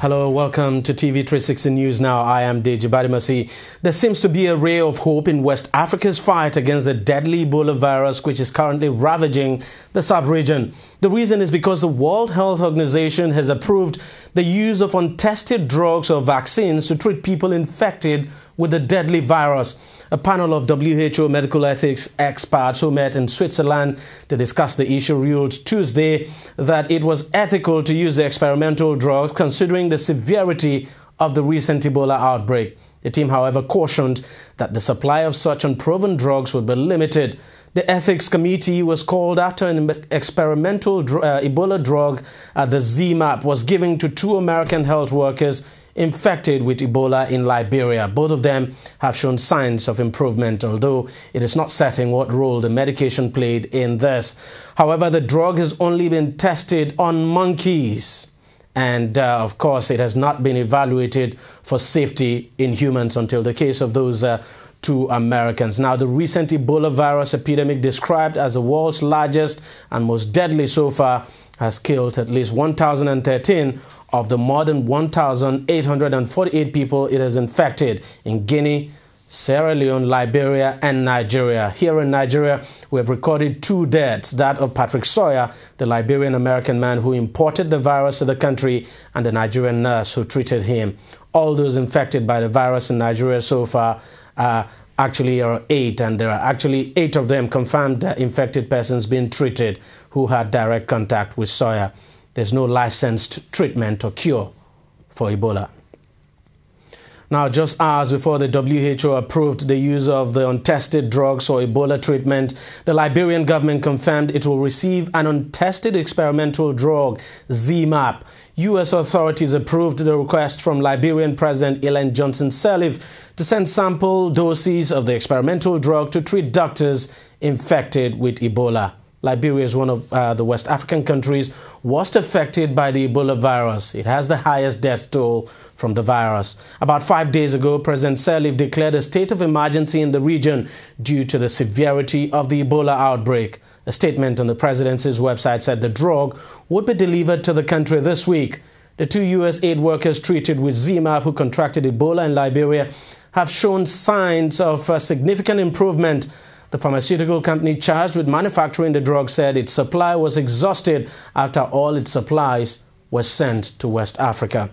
Hello, welcome to TV360 News Now. I am Deji Badimasi. There seems to be a ray of hope in West Africa's fight against the deadly Ebola virus, which is currently ravaging the sub-region. The reason is because the World Health Organization has approved the use of untested drugs or vaccines to treat people infected with the deadly virus. A panel of WHO medical ethics experts who met in Switzerland to discuss the issue ruled Tuesday that it was ethical to use the experimental drugs considering the severity of the recent Ebola outbreak. The team, however, cautioned that the supply of such unproven drugs would be limited. The ethics committee was called after an experimental Ebola drug, the ZMapp, was given to 2 American health workers infected with Ebola in Liberia. Both of them have shown signs of improvement, although it is not certain what role the medication played in this. However, the drug has only been tested on monkeys. And, of course, it has not been evaluated for safety in humans until the case of those 2 Americans. Now, the recent Ebola virus epidemic, described as the world's largest and most deadly so far, has killed at least 1,013 of the more than 1,848 people it has infected in Guinea, Sierra Leone, Liberia, and Nigeria. Here in Nigeria, we have recorded 2 deaths, that of Patrick Sawyer, the Liberian-American man who imported the virus to the country, and the Nigerian nurse who treated him. All those infected by the virus in Nigeria so far actually are 8, and there are actually 8 of them confirmed infected persons being treated who had direct contact with Sawyer. There's no licensed treatment or cure for Ebola. Now, just hours before the WHO approved the use of the untested drugs for Ebola treatment, the Liberian government confirmed it will receive an untested experimental drug, ZMapp. U.S. authorities approved the request from Liberian President Ellen Johnson Sirleaf to send sample doses of the experimental drug to treat doctors infected with Ebola. Liberia is one of the West African countries worst affected by the Ebola virus. It has the highest death toll from the virus. About 5 days ago, President Sirleaf declared a state of emergency in the region due to the severity of the Ebola outbreak. A statement on the presidency's website said the drug would be delivered to the country this week. The 2 U.S. aid workers treated with ZMapp who contracted Ebola in Liberia have shown signs of significant improvement. The pharmaceutical company charged with manufacturing the drug said its supply was exhausted after all its supplies were sent to West Africa.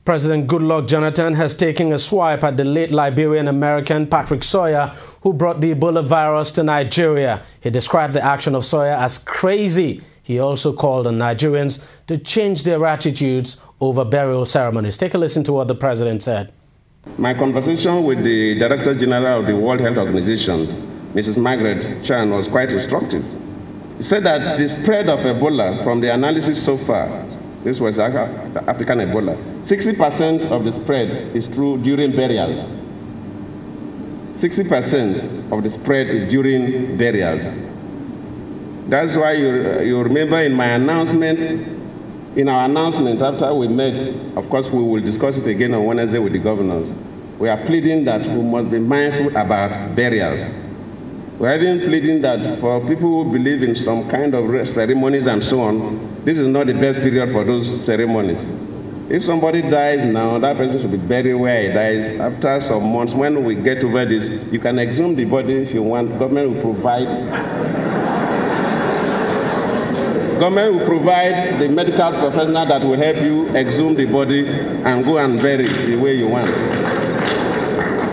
President Goodluck Jonathan has taken a swipe at the late Liberian-American Patrick Sawyer, who brought the Ebola virus to Nigeria. He described the action of Sawyer as crazy. He also called on Nigerians to change their attitudes over burial ceremonies. Take a listen to what the president said. My conversation with the Director General of the World Health Organization, Mrs. Margaret Chan, was quite instructive. He said that the spread of Ebola, from the analysis so far, this was African Ebola, 60% of the spread is during burial. 60% of the spread is during burials. That's why you remember in my announcement, in our announcement after we met, of course we will discuss it again on Wednesday with the governors, we are pleading that we must be mindful about burials. We are even pleading that for people who believe in some kind of ceremonies and so on, this is not the best period for those ceremonies. If somebody dies now, that person should be buried where he dies. After some months, when we get over this, you can exhume the body if you want. Government will provide the medical professional that will help you exhume the body and go and bury it the way you want.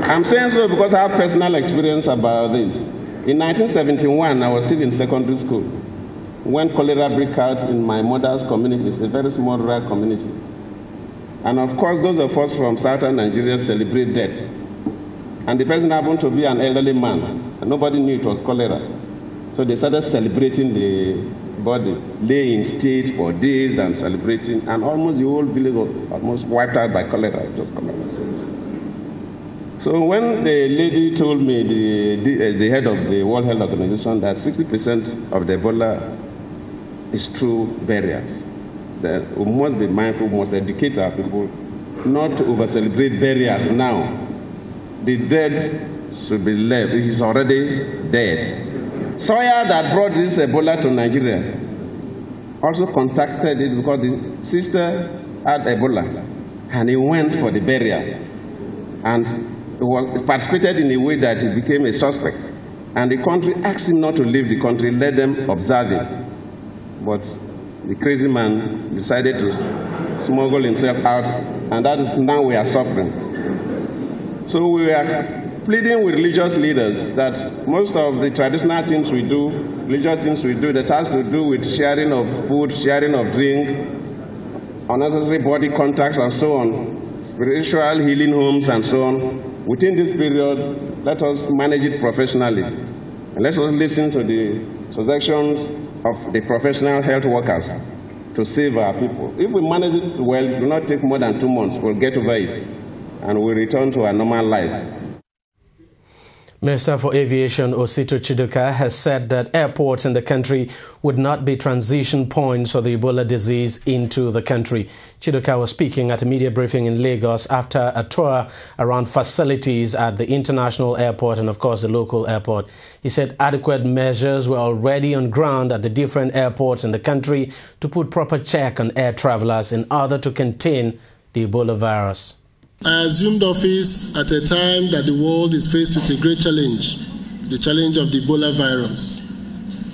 I'm saying so because I have personal experience about this. In 1971, I was still in secondary school when cholera broke out in my mother's community. It's a very small, rural community. And of course, those of us from southern Nigeria celebrate death. And the person happened to be an elderly man, and nobody knew it was cholera. So they started celebrating the body, laying in state for days and celebrating, and almost the whole village was almost wiped out by cholera. Just cholera. So when the lady told me, the head of the World Health Organization, that 60% of the Ebola is through burials, that we must be mindful, we must educate our people not to over-celebrate burials now. The dead should be left. It is already dead. Sawyer that brought this Ebola to Nigeria also contacted it because the sister had Ebola, and he went for the burial, and he participated in a way that he became a suspect. And the country asked him not to leave the country, let them observe him. But the crazy man decided to smuggle himself out, and that is now we are suffering. So we are pleading with religious leaders that most of the traditional things we do, religious things we do, that has to do with sharing of food, sharing of drink, unnecessary body contacts and so on, spiritual healing homes and so on. Within this period, let us manage it professionally. And let us listen to the suggestions of the professional health workers to save our people. If we manage it well, it will not take more than 2 months. We'll get over it and we'll return to our normal life. Minister for Aviation Osito Chiduka has said that airports in the country would not be transition points for the Ebola disease into the country. Chiduka was speaking at a media briefing in Lagos after a tour around facilities at the international airport and, of course, the local airport. He said adequate measures were already on ground at the different airports in the country to put proper check on air travelers in order to contain the Ebola virus. I assumed office at a time that the world is faced with a great challenge, the challenge of the Ebola virus.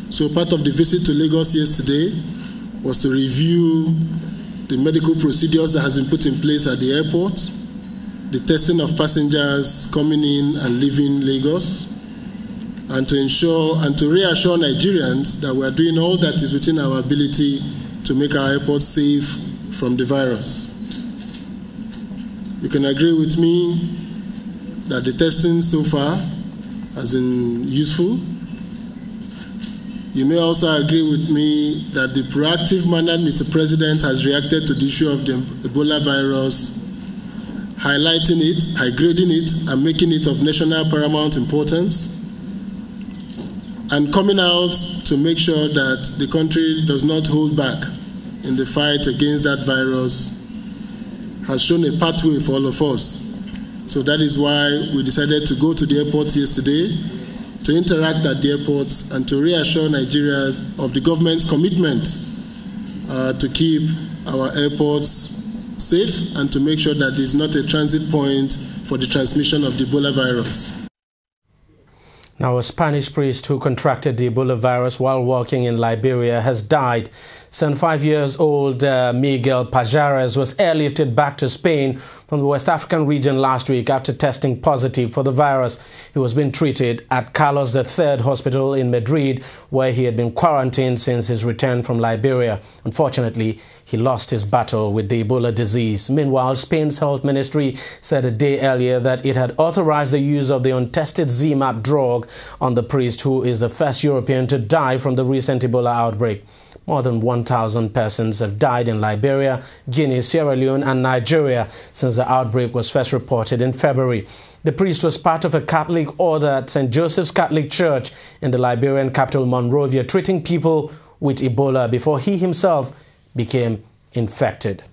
So part of the visit to Lagos yesterday was to review the medical procedures that has been put in place at the airport, the testing of passengers coming in and leaving Lagos, and to ensure and to reassure Nigerians that we are doing all that is within our ability to make our airports safe from the virus. You can agree with me that the testing so far has been useful. You may also agree with me that the proactive manner Mr. President has reacted to the issue of the Ebola virus, highlighting it, high-grading it, and making it of national paramount importance, and coming out to make sure that the country does not hold back in the fight against that virus, has shown a pathway for all of us. So that is why we decided to go to the airport yesterday, to interact at the airports and to reassure Nigeria of the government's commitment to keep our airports safe and to make sure that it's not a transit point for the transmission of the Ebola virus. Now, a Spanish priest who contracted the Ebola virus while working in Liberia has died. 75-year-old Miguel Pajares was airlifted back to Spain from the West African region last week after testing positive for the virus. He was being treated at Carlos III Hospital in Madrid, where he had been quarantined since his return from Liberia. Unfortunately, he lost his battle with the Ebola disease. Meanwhile, Spain's health ministry said a day earlier that it had authorized the use of the untested ZMapp drug on the priest, who is the first European to die from the recent Ebola outbreak. More than 1,000 persons have died in Liberia, Guinea, Sierra Leone and Nigeria since the outbreak was first reported in February. The priest was part of a Catholic order at St. Joseph's Catholic Church in the Liberian capital Monrovia, treating people with Ebola before he himself became infected.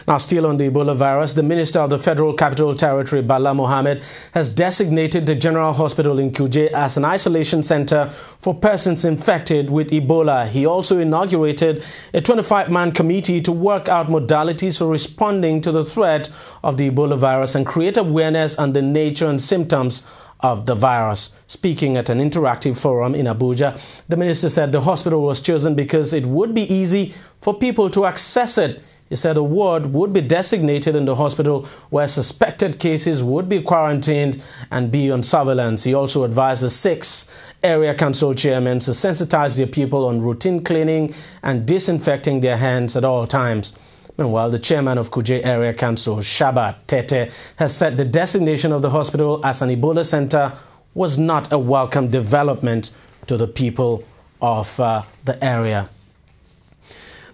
Now, still on the Ebola virus, the Minister of the Federal Capital Territory, Bala Mohammed, has designated the General Hospital in Kuje as an isolation center for persons infected with Ebola. He also inaugurated a 25-man committee to work out modalities for responding to the threat of the Ebola virus and create awareness on the nature and symptoms of the virus. Speaking at an interactive forum in Abuja, the minister said the hospital was chosen because it would be easy for people to access it. He said a ward would be designated in the hospital where suspected cases would be quarantined and be on surveillance. He also advised the 6 area council chairmen to sensitize their people on routine cleaning and disinfecting their hands at all times. Meanwhile, the chairman of Kuje Area Council, Shabat Tete, has said the designation of the hospital as an Ebola center was not a welcome development to the people of the area.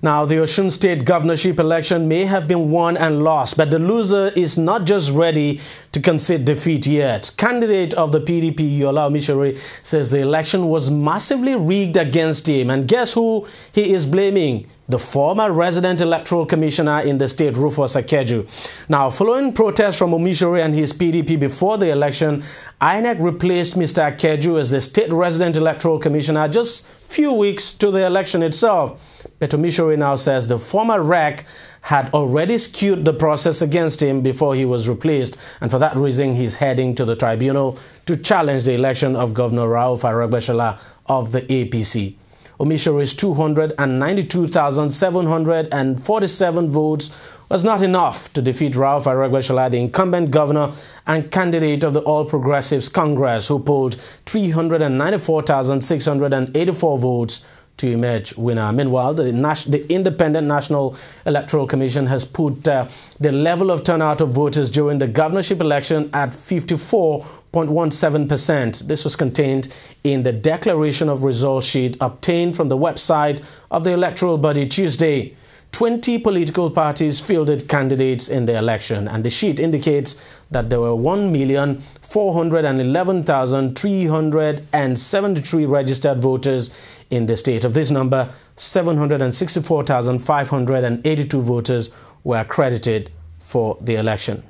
Now, the Osun State governorship election may have been won and lost, but the loser is not just ready to concede defeat yet. Candidate of the PDP, Yola Omishore, says the election was massively rigged against him. And guess who he is blaming? The former resident electoral commissioner in the state, Rufus Akeju. Now, following protests from Omishore and his PDP before the election, INEC replaced Mr. Akeju as the state resident electoral commissioner just few weeks to the election itself. But Omishore now says the former rec had already skewed the process against him before he was replaced, and for that reason he's heading to the tribunal to challenge the election of Governor Rauf Aregbesola of the APC. Omishore's 292,747 votes was not enough to defeat Rauf Aregbesola, the incumbent governor and candidate of the All Progressives Congress, who polled 394,684 votes to emerge winner. Meanwhile, the Independent National Electoral Commission has put the level of turnout of voters during the governorship election at 54.17%. This was contained in the declaration of results sheet obtained from the website of the electoral body Tuesday. 20 political parties fielded candidates in the election, and the sheet indicates that there were 1,411,373 registered voters in the state. Of this number, 764,582 voters were accredited for the election.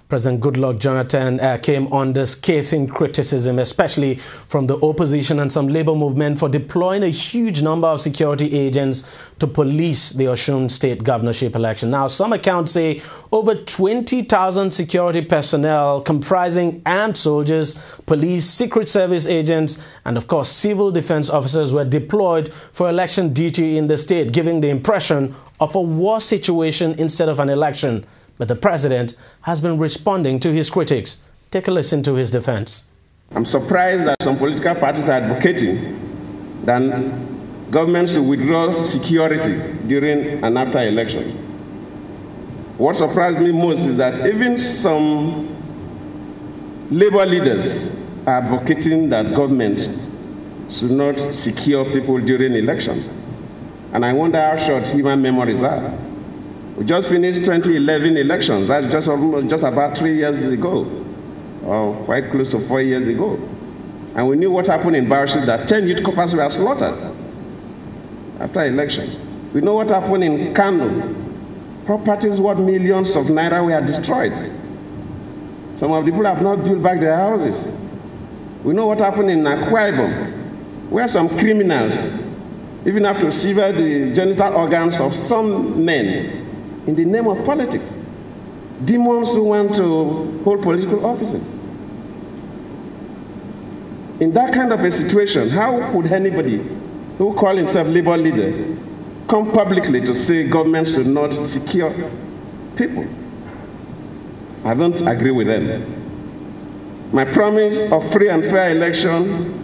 President Goodluck Jonathan came under scathing criticism, especially from the opposition and some labor movement, for deploying a huge number of security agents to police the Osun State governorship election. Now, some accounts say over 20,000 security personnel comprising armed soldiers, police, secret service agents, and of course civil defense officers were deployed for election duty in the state, giving the impression of a war situation instead of an election. But the president has been responding to his critics. Take a listen to his defense. I'm surprised that some political parties are advocating that governments should withdraw security during and after elections. What surprised me most is that even some labor leaders are advocating that government should not secure people during elections. And I wonder how short human memories are. We just finished 2011 elections. That's just about 3 years ago, or quite close to 4 years ago. And we knew what happened in Bauchi, that 10 youth corps were slaughtered after elections. We know what happened in Kano. Properties worth millions of naira were destroyed. Some of the people have not built back their houses. We know what happened in Akwa Ibom, where some criminals even have to sever the genital organs of some men in the name of politics. Demons who want to hold political offices. In that kind of a situation, how could anybody who call himself labor leader come publicly to say government should not secure people? I don't agree with them. My promise of free and fair election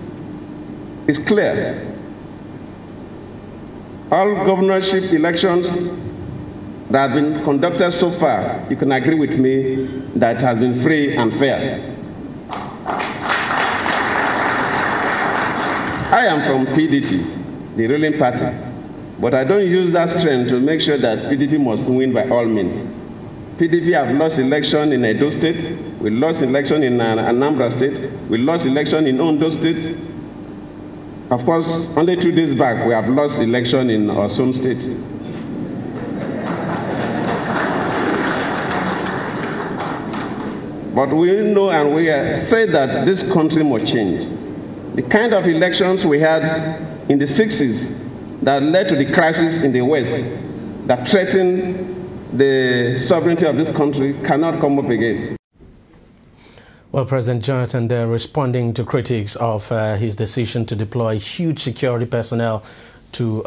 is clear. All governorship elections that have been conducted so far, you can agree with me that it has been free and fair. I am from PDP, the ruling party, but I don't use that strength to make sure that PDP must win by all means. PDP have lost election in Edo State, we lost election in Anambra State, we lost election in Ondo State. Of course, only 2 days back, we have lost election in Osun State. But we know and we say that this country must change. The kind of elections we had in the 60s that led to the crisis in the West, that threatened the sovereignty of this country, cannot come up again. Well, President Jonathan there responding to critics of his decision to deploy huge security personnel to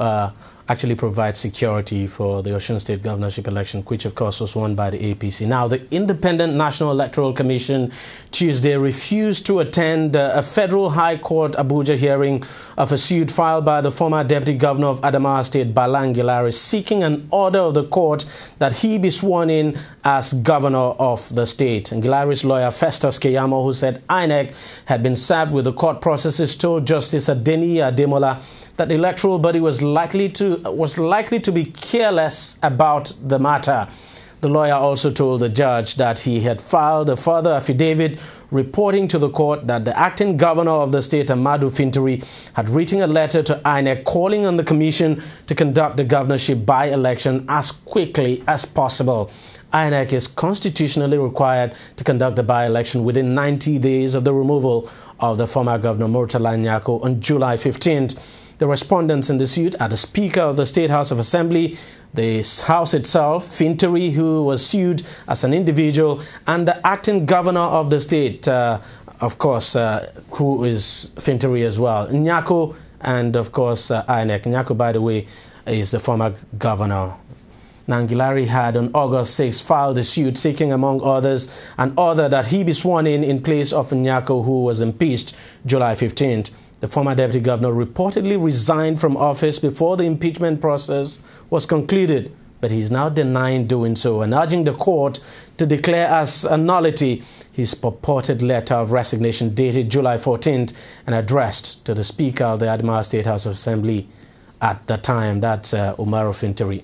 actually provide security for the Osun State governorship election, which of course was won by the APC. Now, the Independent National Electoral Commission Tuesday refused to attend a federal high court Abuja hearing of a suit filed by the former deputy governor of Adamawa State, Bala Ngilari, seeking an order of the court that he be sworn in as governor of the state. Ngilari's lawyer, Festus Keyamo, who said INEC had been served with the court processes, told Justice Adeni Ademola that the electoral body was likely to be careless about the matter. The lawyer also told the judge that he had filed a further affidavit reporting to the court that the acting governor of the state, Amadu Fintiri, had written a letter to INEC calling on the commission to conduct the governorship by-election as quickly as possible. INEC is constitutionally required to conduct the by-election within 90 days of the removal of the former governor Murtala Nyako on July 15th. The respondents in the suit are the Speaker of the State House of Assembly, the House itself, Finteri, who was sued as an individual, and the acting governor of the state, of course, who is Finteri as well, Nyako, and of course, INEC. Nyako, by the way, is the former governor. Nangilari had on August 6 filed a suit seeking, among others, an order that he be sworn in place of Nyako, who was impeached July 15th. The former deputy governor reportedly resigned from office before the impeachment process was concluded, but he is now denying doing so and urging the court to declare as a nullity his purported letter of resignation dated July 14th and addressed to the Speaker of the Adamawa State House of Assembly at the time. That's Umaru Finteri.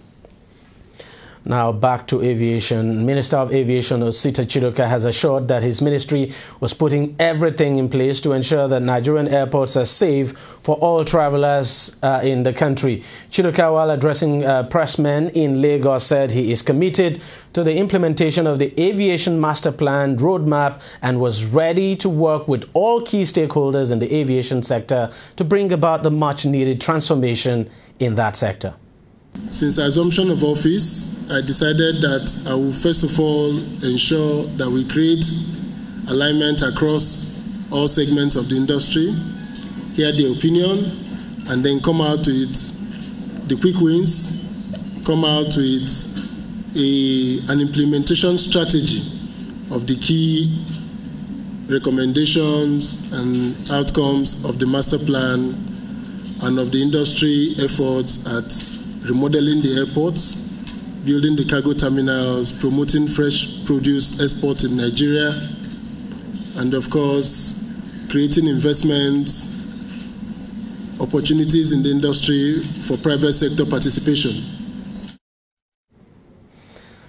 Now back to aviation. Minister of Aviation Osita Chidoka has assured that his ministry was putting everything in place to ensure that Nigerian airports are safe for all travelers in the country. Chidoka, while addressing pressmen in Lagos, said he is committed to the implementation of the Aviation Master Plan roadmap and was ready to work with all key stakeholders in the aviation sector to bring about the much-needed transformation in that sector. Since assumption of office, I decided that I will first of all ensure that we create alignment across all segments of the industry, hear the opinion, and then come out with the quick wins, come out with an implementation strategy of the key recommendations and outcomes of the master plan and of the industry efforts at remodeling the airports, building the cargo terminals, promoting fresh produce export in Nigeria, and of course, creating investment opportunities in the industry for private sector participation.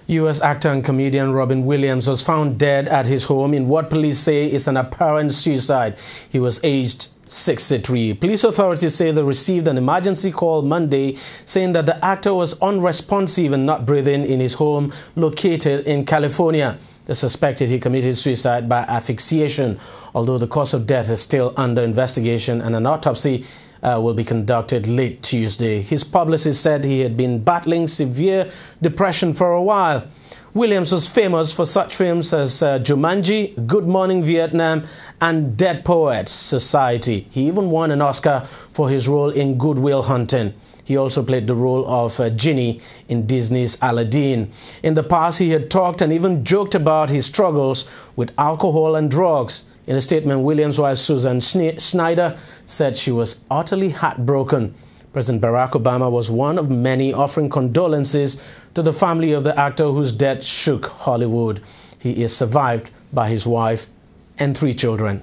U.S. actor and comedian Robin Williams was found dead at his home in what police say is an apparent suicide. He was aged 63. Police authorities say they received an emergency call Monday saying that the actor was unresponsive and not breathing in his home located in California. They suspected he committed suicide by asphyxiation, although the cause of death is still under investigation and an autopsy will be conducted late Tuesday. His publicist said he had been battling severe depression for a while. Williams was famous for such films as Jumanji, Good Morning Vietnam, and Dead Poets Society. He even won an Oscar for his role in Good Will Hunting. He also played the role of Genie in Disney's Aladdin. In the past, he had talked and even joked about his struggles with alcohol and drugs. In a statement, Williams' wife Susan Schneider said she was utterly heartbroken. President Barack Obama was one of many offering condolences to the family of the actor whose death shook Hollywood. He is survived by his wife and 3 children.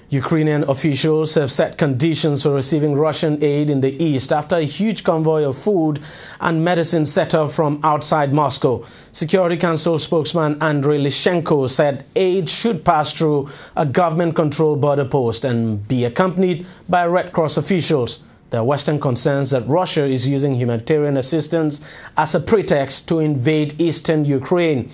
Ukrainian officials have set conditions for receiving Russian aid in the east after a huge convoy of food and medicine set off from outside Moscow. Security Council spokesman Andrei Lishenko said aid should pass through a government-controlled border post and be accompanied by Red Cross officials. There are Western concerns that Russia is using humanitarian assistance as a pretext to invade eastern Ukraine.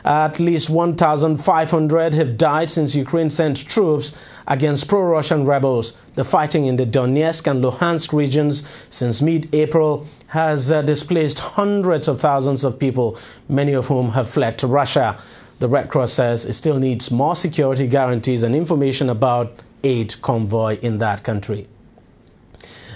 At least 1,500 have died since Ukraine sent troops against pro-Russian rebels. The fighting in the Donetsk and Luhansk regions since mid-April has displaced hundreds of thousands of people, many of whom have fled to Russia. The Red Cross says it still needs more security guarantees and information about aid convoy in that country.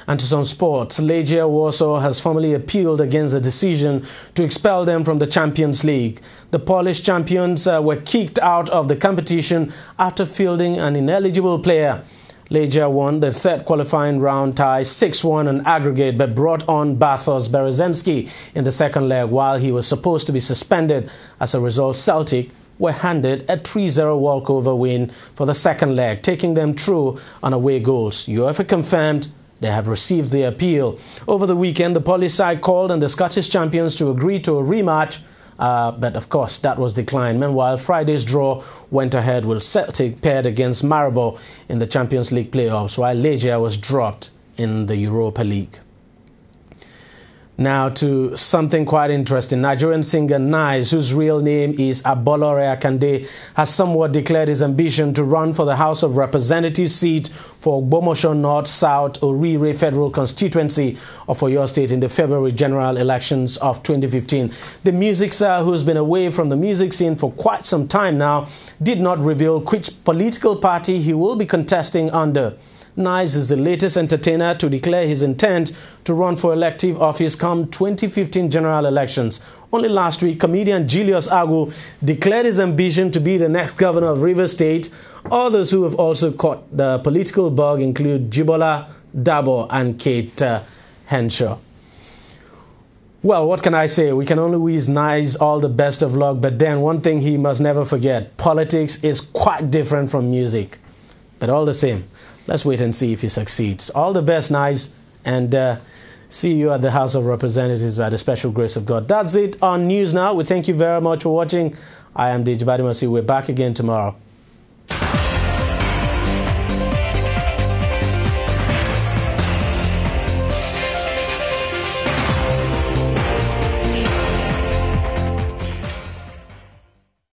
And to some sports, Legia Warsaw has formally appealed against the decision to expel them from the Champions League. The Polish champions were kicked out of the competition after fielding an ineligible player. Legia won the third qualifying round tie 6-1 on aggregate, but brought on Bartosz Berezensky in the second leg while he was supposed to be suspended. As a result, Celtic were handed a 3-0 walkover win for the second leg, taking them through on away goals. UEFA confirmed they have received the appeal. Over the weekend, the Polish side called on the Scottish champions to agree to a rematch, but of course that was declined. Meanwhile, Friday's draw went ahead with Celtic paired against Maribor in the Champions League playoffs, while Legia was dropped in the Europa League. Now to something quite interesting. Nigerian singer Nice, whose real name is Abolore Akande, has somewhat declared his ambition to run for the House of Representatives seat for Ogbomoso North South Orire Federal Constituency of Oyo State in the February general elections of 2015. The music star, who has been away from the music scene for quite some time now, did not reveal which political party he will be contesting under. Nice is the latest entertainer to declare his intent to run for elective office come 2015 general elections. Only last week, comedian Julius Agu declared his ambition to be the next governor of Rivers State. Others who have also caught the political bug include Jibola Dabo and Kate Henshaw. Well, what can I say? We can only wish Nice all the best of luck, but then one thing he must never forget: politics is quite different from music. But all the same, let's wait and see if he succeeds. All the best, Nice, and see you at the House of Representatives by the special grace of God. That's it on News Now. We thank you very much for watching. I am Deji Badimasi. We're back again tomorrow.